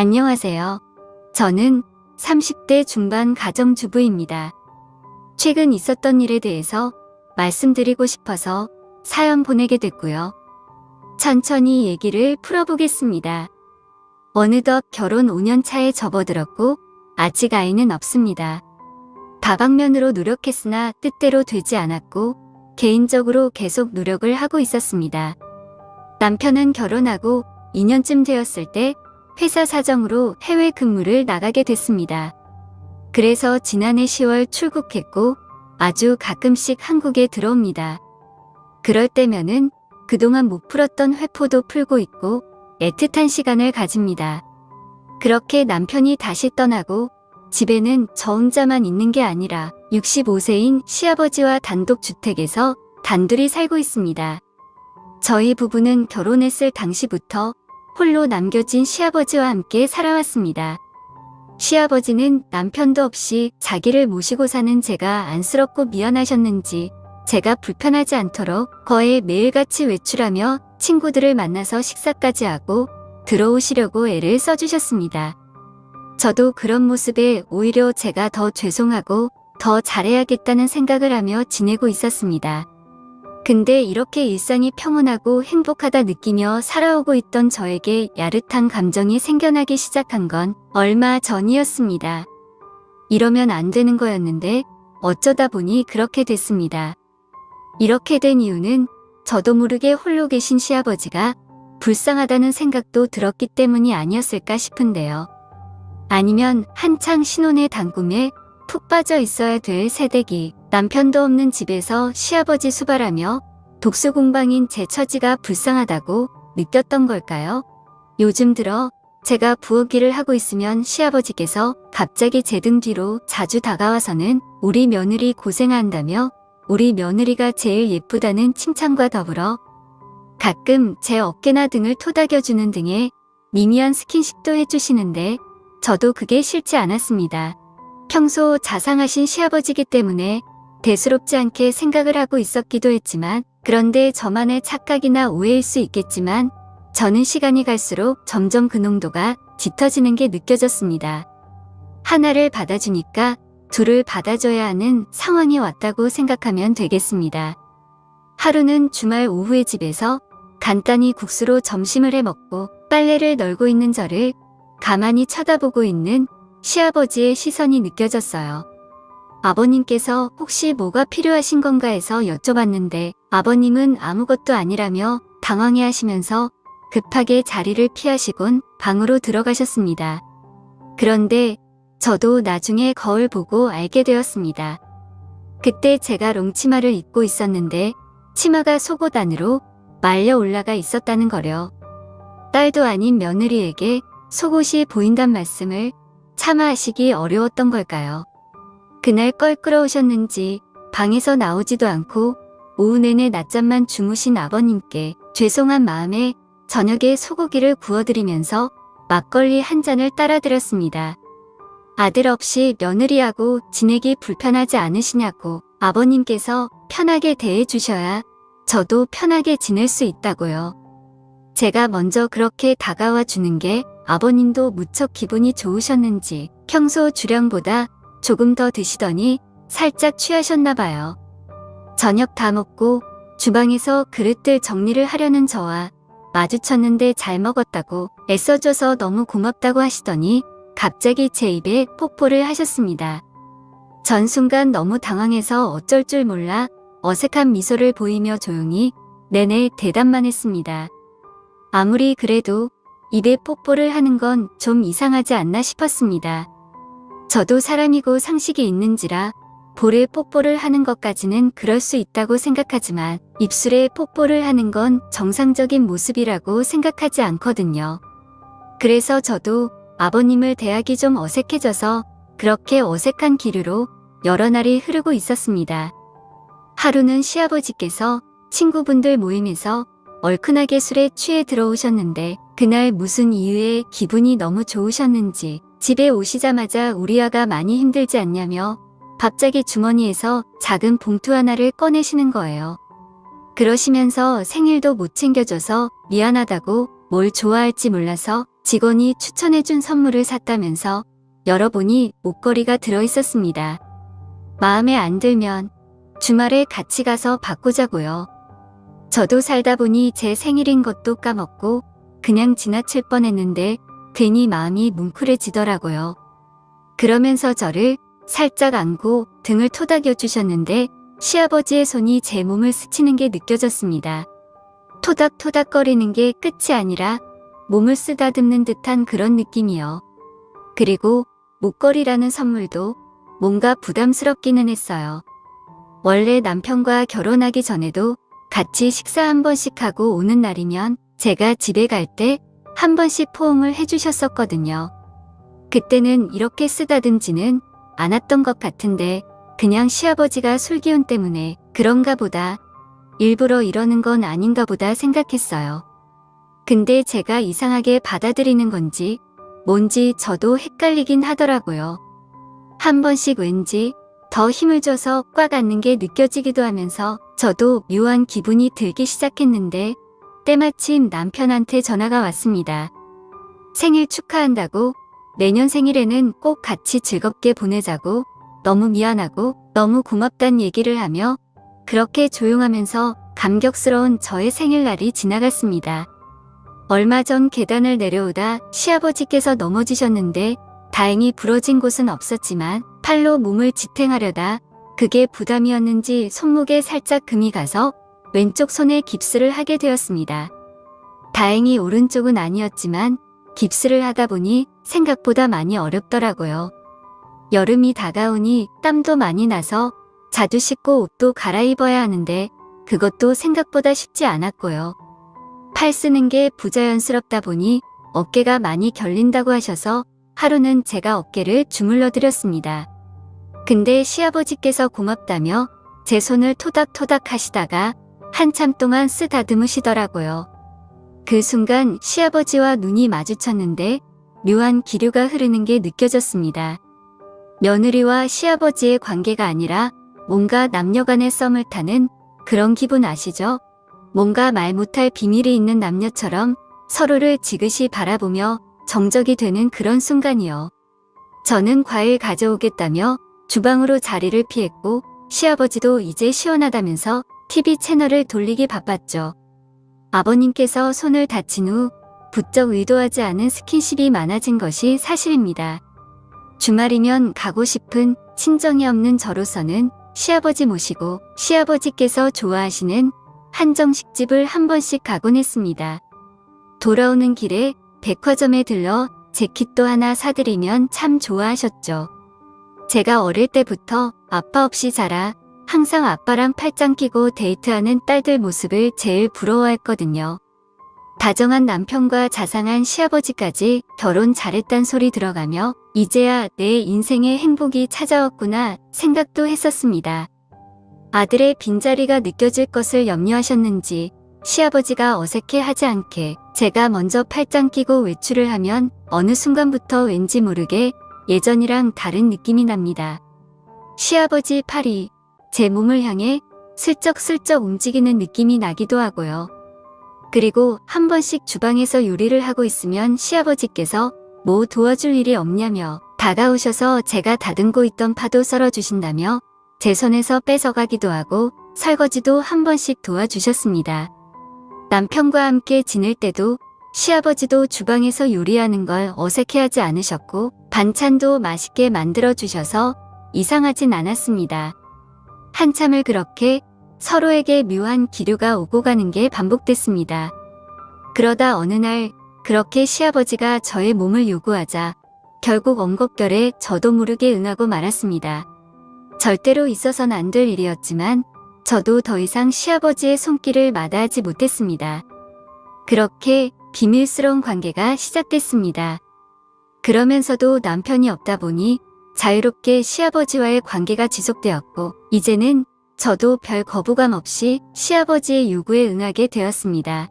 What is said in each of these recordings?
안녕하세요. 저는 30대 중반 가정주부입니다. 최근 있었던 일에 대해서 말씀드리고 싶어서 사연 보내게 됐고요. 천천히 얘기를 풀어보겠습니다. 어느덧 결혼 5년 차에 접어들었고 아직 아이는 없습니다. 다방면으로 노력했으나 뜻대로 되지 않았고 개인적으로 계속 노력을 하고 있었습니다. 남편은 결혼하고 2년쯤 되었을 때 회사 사정으로 해외 근무를 나가게 됐습니다. 그래서 지난해 10월 출국했고 아주 가끔씩 한국에 들어옵니다. 그럴 때면은 그동안 못 풀었던 회포도 풀고 있고 애틋한 시간을 가집니다. 그렇게 남편이 다시 떠나고 집에는 저 혼자만 있는 게 아니라 65세인 시아버지와 단독주택에서 단둘이 살고 있습니다. 저희 부부는 결혼했을 당시부터 홀로 남겨진 시아버지와 함께 살아왔습니다. 시아버지는 남편도 없이 자기를 모시고 사는 제가 안쓰럽고 미안하셨는지 제가 불편하지 않도록 거의 매일같이 외출하며 친구들을 만나서 식사까지 하고 들어오시려고 애를 써주셨습니다. 저도 그런 모습에 오히려 제가 더 죄송하고 더 잘해야겠다는 생각을 하며 지내고 있었습니다. 근데 이렇게 일상이 평온하고 행복하다 느끼며 살아오고 있던 저에게 야릇한 감정이 생겨나기 시작한 건 얼마 전이었습니다. 이러면 안 되는 거였는데 어쩌다 보니 그렇게 됐습니다. 이렇게 된 이유는 저도 모르게 홀로 계신 시아버지가 불쌍하다는 생각도 들었기 때문이 아니었을까 싶은데요. 아니면 한창 신혼의 단꿈에 푹 빠져 있어야 될 새댁이 남편도 없는 집에서 시아버지 수발하며 독수공방인 제 처지가 불쌍하다고 느꼈던 걸까요? 요즘 들어 제가 부엌 일을 하고 있으면 시아버지께서 갑자기 제 등 뒤로 자주 다가와서는 우리 며느리 고생한다며 우리 며느리가 제일 예쁘다는 칭찬과 더불어 가끔 제 어깨나 등을 토닥여주는 등의 미미한 스킨십도 해주시는데 저도 그게 싫지 않았습니다. 평소 자상하신 시아버지기 때문에 대수롭지 않게 생각을 하고 있었기도 했지만 그런데 저만의 착각이나 오해일 수 있겠지만 저는 시간이 갈수록 점점 그 농도가 짙어지는 게 느껴졌습니다. 하나를 받아주니까 둘을 받아줘야 하는 상황이 왔다고 생각하면 되겠습니다. 하루는 주말 오후에 집에서 간단히 국수로 점심을 해 먹고 빨래를 널고 있는 저를 가만히 쳐다보고 있는 시아버지의 시선이 느껴졌어요. 아버님께서 혹시 뭐가 필요하신 건가 해서 여쭤봤는데 아버님은 아무것도 아니라며 당황해 하시면서 급하게 자리를 피하시곤 방으로 들어가셨습니다. 그런데 저도 나중에 거울 보고 알게 되었습니다. 그때 제가 롱치마를 입고 있었는데 치마가 속옷 안으로 말려 올라가 있었다는 거려. 딸도 아닌 며느리에게 속옷이 보인단 말씀을 차마 하시기 어려웠던 걸까요? 그날 껄끄러우셨는지 방에서 나오지도 않고 오후 내내 낮잠만 주무신 아버님께 죄송한 마음에 저녁에 소고기를 구워드리면서 막걸리 한 잔을 따라드렸습니다. 아들 없이 며느리하고 지내기 불편하지 않으시냐고 아버님께서 편하게 대해주셔야 저도 편하게 지낼 수 있다고요. 제가 먼저 그렇게 다가와 주는 게 아버님도 무척 기분이 좋으셨는지 평소 주량보다 조금 더 드시더니 살짝 취하셨나 봐요. 저녁 다 먹고 주방에서 그릇들 정리를 하려는 저와 마주쳤는데 잘 먹었다고 애써줘서 너무 고맙다고 하시더니 갑자기 제 입에 뽀뽀를 하셨습니다. 전 순간 너무 당황해서 어쩔 줄 몰라 어색한 미소를 보이며 조용히 네네 대답만 했습니다. 아무리 그래도 입에 뽀뽀를 하는 건 좀 이상하지 않나 싶었습니다. 저도 사람이고 상식이 있는지라 볼에 뽀뽀를 하는 것까지는 그럴 수 있다고 생각하지만 입술에 뽀뽀를 하는 건 정상적인 모습이라고 생각하지 않거든요. 그래서 저도 아버님을 대하기 좀 어색해져서 그렇게 어색한 기류로 여러 날이 흐르고 있었습니다. 하루는 시아버지께서 친구분들 모임에서 얼큰하게 술에 취해 들어오셨는데 그날 무슨 이유에 기분이 너무 좋으셨는지 집에 오시자마자 우리 아가 많이 힘들지 않냐며 갑자기 주머니에서 작은 봉투 하나를 꺼내시는 거예요. 그러시면서 생일도 못 챙겨줘서 미안하다고 뭘 좋아할지 몰라서 직원이 추천해준 선물을 샀다면서 열어보니 목걸이가 들어있었습니다. 마음에 안 들면 주말에 같이 가서 바꾸자고요. 저도 살다 보니 제 생일인 것도 까먹고 그냥 지나칠 뻔했는데 괜히 마음이 뭉클해지더라고요. 그러면서 저를 살짝 안고 등을 토닥여 주셨는데 시아버지의 손이 제 몸을 스치는 게 느껴졌습니다. 토닥토닥거리는 게 끝이 아니라 몸을 쓰다듬는 듯한 그런 느낌이요. 그리고 목걸이라는 선물도 뭔가 부담스럽기는 했어요. 원래 남편과 결혼하기 전에도 같이 식사 한 번씩 하고 오는 날이면 제가 집에 갈 때 한 번씩 포옹을 해주셨었거든요. 그때는 이렇게 쓰다듬지는 않았던 것 같은데 그냥 시아버지가 술기운 때문에 그런가 보다, 일부러 이러는 건 아닌가 보다 생각했어요. 근데 제가 이상하게 받아들이는 건지 뭔지 저도 헷갈리긴 하더라고요. 한 번씩 왠지 더 힘을 줘서 꽉 안는 게 느껴지기도 하면서 저도 묘한 기분이 들기 시작했는데 때마침 남편한테 전화가 왔습니다. 생일 축하한다고 내년 생일에는 꼭 같이 즐겁게 보내자고 너무 미안하고 너무 고맙단 얘기를 하며 그렇게 조용하면서 감격스러운 저의 생일날이 지나갔습니다. 얼마 전 계단을 내려오다 시아버지께서 넘어지셨는데 다행히 부러진 곳은 없었지만 팔로 몸을 지탱하려다 그게 부담이었는지 손목에 살짝 금이 가서 왼쪽 손에 깁스를 하게 되었습니다. 다행히 오른쪽은 아니었지만 깁스를 하다 보니 생각보다 많이 어렵더라고요. 여름이 다가오니 땀도 많이 나서 자주 씻고 옷도 갈아입어야 하는데 그것도 생각보다 쉽지 않았고요. 팔 쓰는 게 부자연스럽다 보니 어깨가 많이 결린다고 하셔서 하루는 제가 어깨를 주물러 드렸습니다. 근데 시아버지께서 고맙다며 제 손을 토닥토닥 하시다가 한참 동안 쓰다듬으시더라고요. 그 순간 시아버지와 눈이 마주쳤는데 묘한 기류가 흐르는 게 느껴졌습니다. 며느리와 시아버지의 관계가 아니라 뭔가 남녀간의 썸을 타는 그런 기분 아시죠? 뭔가 말 못할 비밀이 있는 남녀처럼 서로를 지그시 바라보며 정적이 되는 그런 순간이요. 저는 과일 가져오겠다며 주방으로 자리를 피했고 시아버지도 이제 시원하다면서 TV 채널을 돌리기 바빴죠. 아버님께서 손을 다친 후 부쩍 의도하지 않은 스킨십이 많아진 것이 사실입니다. 주말이면 가고 싶은 친정이 없는 저로서는 시아버지 모시고 시아버지께서 좋아하시는 한정식집을 한 번씩 가곤 했습니다. 돌아오는 길에 백화점에 들러 재킷도 하나 사드리면 참 좋아하셨죠. 제가 어릴 때부터 아빠 없이 자라 항상 아빠랑 팔짱 끼고 데이트하는 딸들 모습을 제일 부러워했거든요. 다정한 남편과 자상한 시아버지까지 결혼 잘했단 소리 들어가며 이제야 내 인생의 행복이 찾아왔구나 생각도 했었습니다. 아들의 빈자리가 느껴질 것을 염려하셨는지 시아버지가 어색해하지 않게 제가 먼저 팔짱 끼고 외출을 하면 어느 순간부터 왠지 모르게 예전이랑 다른 느낌이 납니다. 시아버지 팔이 제 몸을 향해 슬쩍슬쩍 움직이는 느낌이 나기도 하고요. 그리고 한 번씩 주방에서 요리를 하고 있으면 시아버지께서 뭐 도와줄 일이 없냐며 다가오셔서 제가 다듬고 있던 파도 썰어주신다며 제 손에서 뺏어가기도 하고 설거지도 한 번씩 도와주셨습니다. 남편과 함께 지낼 때도 시아버지도 주방에서 요리하는 걸 어색해하지 않으셨고 반찬도 맛있게 만들어주셔서 이상하진 않았습니다. 한참을 그렇게 서로에게 묘한 기류가 오고 가는 게 반복됐습니다. 그러다 어느 날 그렇게 시아버지가 저의 몸을 요구하자 결국 엉겁결에 저도 모르게 응하고 말았습니다. 절대로 있어선 안 될 일이었지만 저도 더 이상 시아버지의 손길을 마다하지 못했습니다. 그렇게 비밀스러운 관계가 시작됐습니다. 그러면서도 남편이 없다 보니 자유롭게 시아버지와의 관계가 지속되었고 이제는 저도 별 거부감 없이 시아버지의 요구에 응하게 되었습니다.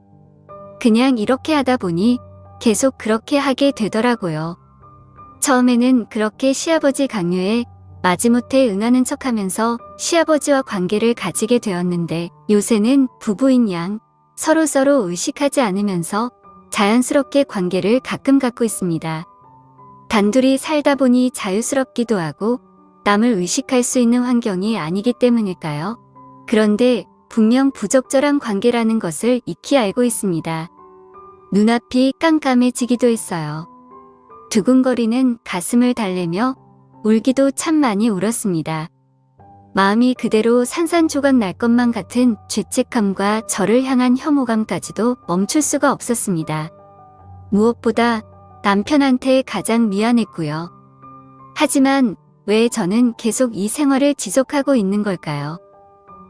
그냥 이렇게 하다 보니 계속 그렇게 하게 되더라고요. 처음에는 그렇게 시아버지 강요에 마지못해 응하는 척하면서 시아버지와 관계를 가지게 되었는데 요새는 부부인 양 서로서로 의식하지 않으면서 자연스럽게 관계를 가끔 갖고 있습니다. 단둘이 살다 보니 자유스럽기도 하고 남을 의식할 수 있는 환경이 아니기 때문일까요? 그런데 분명 부적절한 관계라는 것을 익히 알고 있습니다. 눈앞이 깜깜해지기도 했어요. 두근거리는 가슴을 달래며 울기도 참 많이 울었습니다. 마음이 그대로 산산조각 날 것만 같은 죄책감과 저를 향한 혐오감까지도 멈출 수가 없었습니다. 무엇보다 남편한테 가장 미안했고요. 하지만 왜 저는 계속 이 생활을 지속하고 있는 걸까요?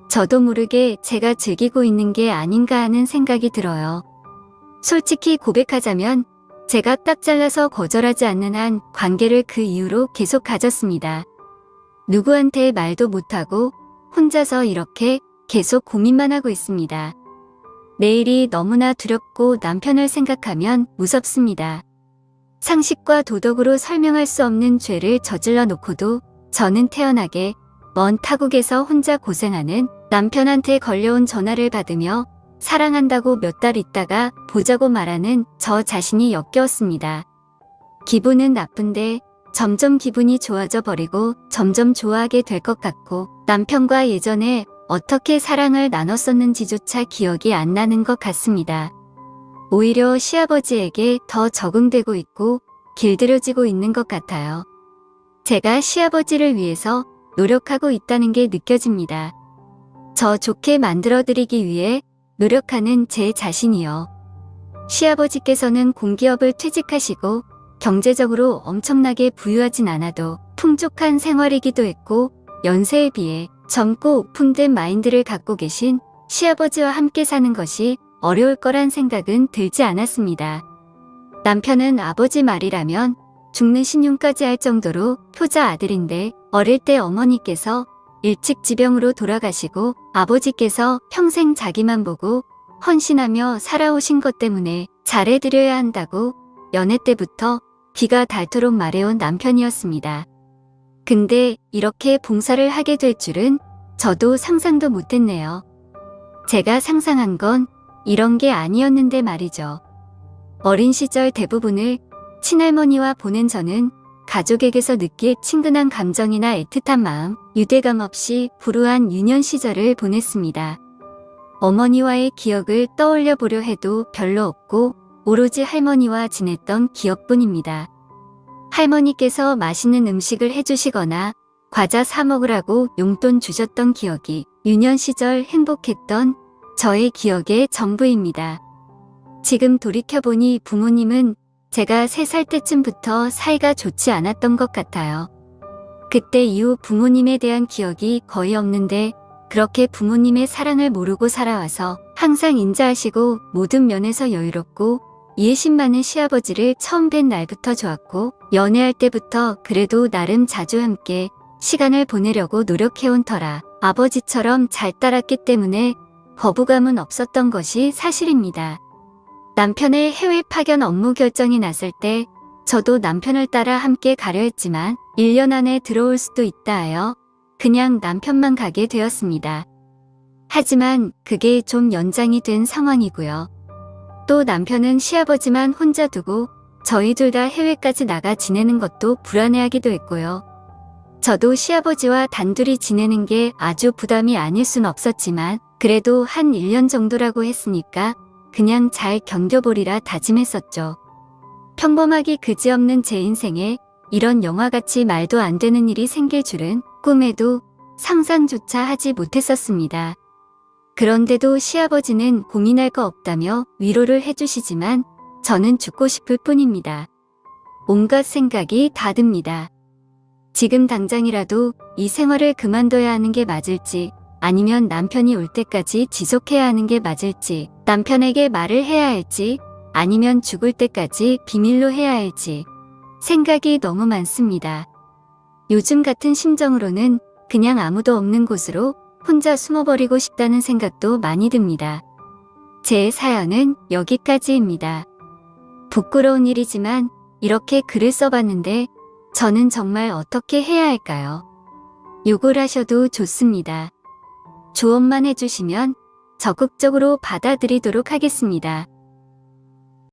저도 모르게 제가 즐기고 있는 게 아닌가 하는 생각이 들어요. 솔직히 고백하자면 제가 딱 잘라서 거절하지 않는 한 관계를 그 이후로 계속 가졌습니다. 누구한테 말도 못하고 혼자서 이렇게 계속 고민만 하고 있습니다. 내일이 너무나 두렵고 남편을 생각하면 무섭습니다. 상식과 도덕으로 설명할 수 없는 죄를 저질러 놓고도 저는 태연하게 먼 타국에서 혼자 고생하는 남편한테 걸려온 전화를 받으며 사랑한다고 몇 달 있다가 보자고 말하는 저 자신이 역겨웠습니다. 기분은 나쁜데 점점 기분이 좋아져 버리고 점점 좋아하게 될 것 같고 남편과 예전에 어떻게 사랑을 나눴었는지조차 기억이 안 나는 것 같습니다. 오히려 시아버지에게 더 적응되고 있고 길들여지고 있는 것 같아요. 제가 시아버지를 위해서 노력하고 있다는 게 느껴집니다. 저 좋게 만들어드리기 위해 노력하는 제 자신이요. 시아버지께서는 공기업을 퇴직하시고 경제적으로 엄청나게 부유하진 않아도 풍족한 생활이기도 했고 연세에 비해 젊고 오픈된 마인드를 갖고 계신 시아버지와 함께 사는 것이 어려울 거란 생각은 들지 않았습니다. 남편은 아버지 말이라면 죽는 신용까지 할 정도로 효자 아들인데 어릴 때 어머니께서 일찍 지병으로 돌아가시고 아버지께서 평생 자기만 보고 헌신하며 살아오신 것 때문에 잘해드려야 한다고 연애 때부터 귀가 닳도록 말해온 남편이었습니다. 근데 이렇게 봉사를 하게 될 줄은 저도 상상도 못했네요. 제가 상상한 건 이런 게 아니었는데 말이죠. 어린 시절 대부분을 친할머니와 보낸 저는 가족에게서 느낄 친근한 감정이나 애틋한 마음, 유대감 없이 불우한 유년 시절을 보냈습니다. 어머니와의 기억을 떠올려 보려 해도 별로 없고 오로지 할머니와 지냈던 기억뿐입니다. 할머니께서 맛있는 음식을 해주시거나 과자 사 먹으라고 용돈 주셨던 기억이 유년 시절 행복했던 저의 기억의 전부입니다. 지금 돌이켜보니 부모님은 제가 3살 때쯤부터 사이가 좋지 않았던 것 같아요. 그때 이후 부모님에 대한 기억이 거의 없는데 그렇게 부모님의 사랑을 모르고 살아와서 항상 인자하시고 모든 면에서 여유롭고 이해심 많은 시아버지를 처음 뵌 날부터 좋았고 연애할 때부터 그래도 나름 자주 함께 시간을 보내려고 노력해온 터라 아버지처럼 잘 따랐기 때문에 거부감은 없었던 것이 사실입니다. 남편의 해외 파견 업무 결정이 났을 때 저도 남편을 따라 함께 가려 했지만 1년 안에 들어올 수도 있다 하여 그냥 남편만 가게 되었습니다. 하지만 그게 좀 연장이 된 상황이고요. 또 남편은 시아버지만 혼자 두고 저희 둘 다 해외까지 나가 지내는 것도 불안해하기도 했고요. 저도 시아버지와 단둘이 지내는 게 아주 부담이 아닐 순 없었지만 그래도 한 1년 정도라고 했으니까 그냥 잘 견뎌보리라 다짐했었죠. 평범하기 그지없는 제 인생에 이런 영화같이 말도 안 되는 일이 생길 줄은 꿈에도 상상조차 하지 못했었습니다. 그런데도 시아버지는 고민할 거 없다며 위로를 해주시지만 저는 죽고 싶을 뿐입니다. 온갖 생각이 다 듭니다. 지금 당장이라도 이 생활을 그만둬야 하는 게 맞을지 아니면 남편이 올 때까지 지속해야 하는 게 맞을지 남편에게 말을 해야 할지 아니면 죽을 때까지 비밀로 해야 할지 생각이 너무 많습니다. 요즘 같은 심정으로는 그냥 아무도 없는 곳으로 혼자 숨어버리고 싶다는 생각도 많이 듭니다. 제 사연은 여기까지입니다. 부끄러운 일이지만 이렇게 글을 써봤는데 저는 정말 어떻게 해야 할까요? 욕을 하셔도 좋습니다. 조언만 해주시면 적극적으로 받아들이도록 하겠습니다.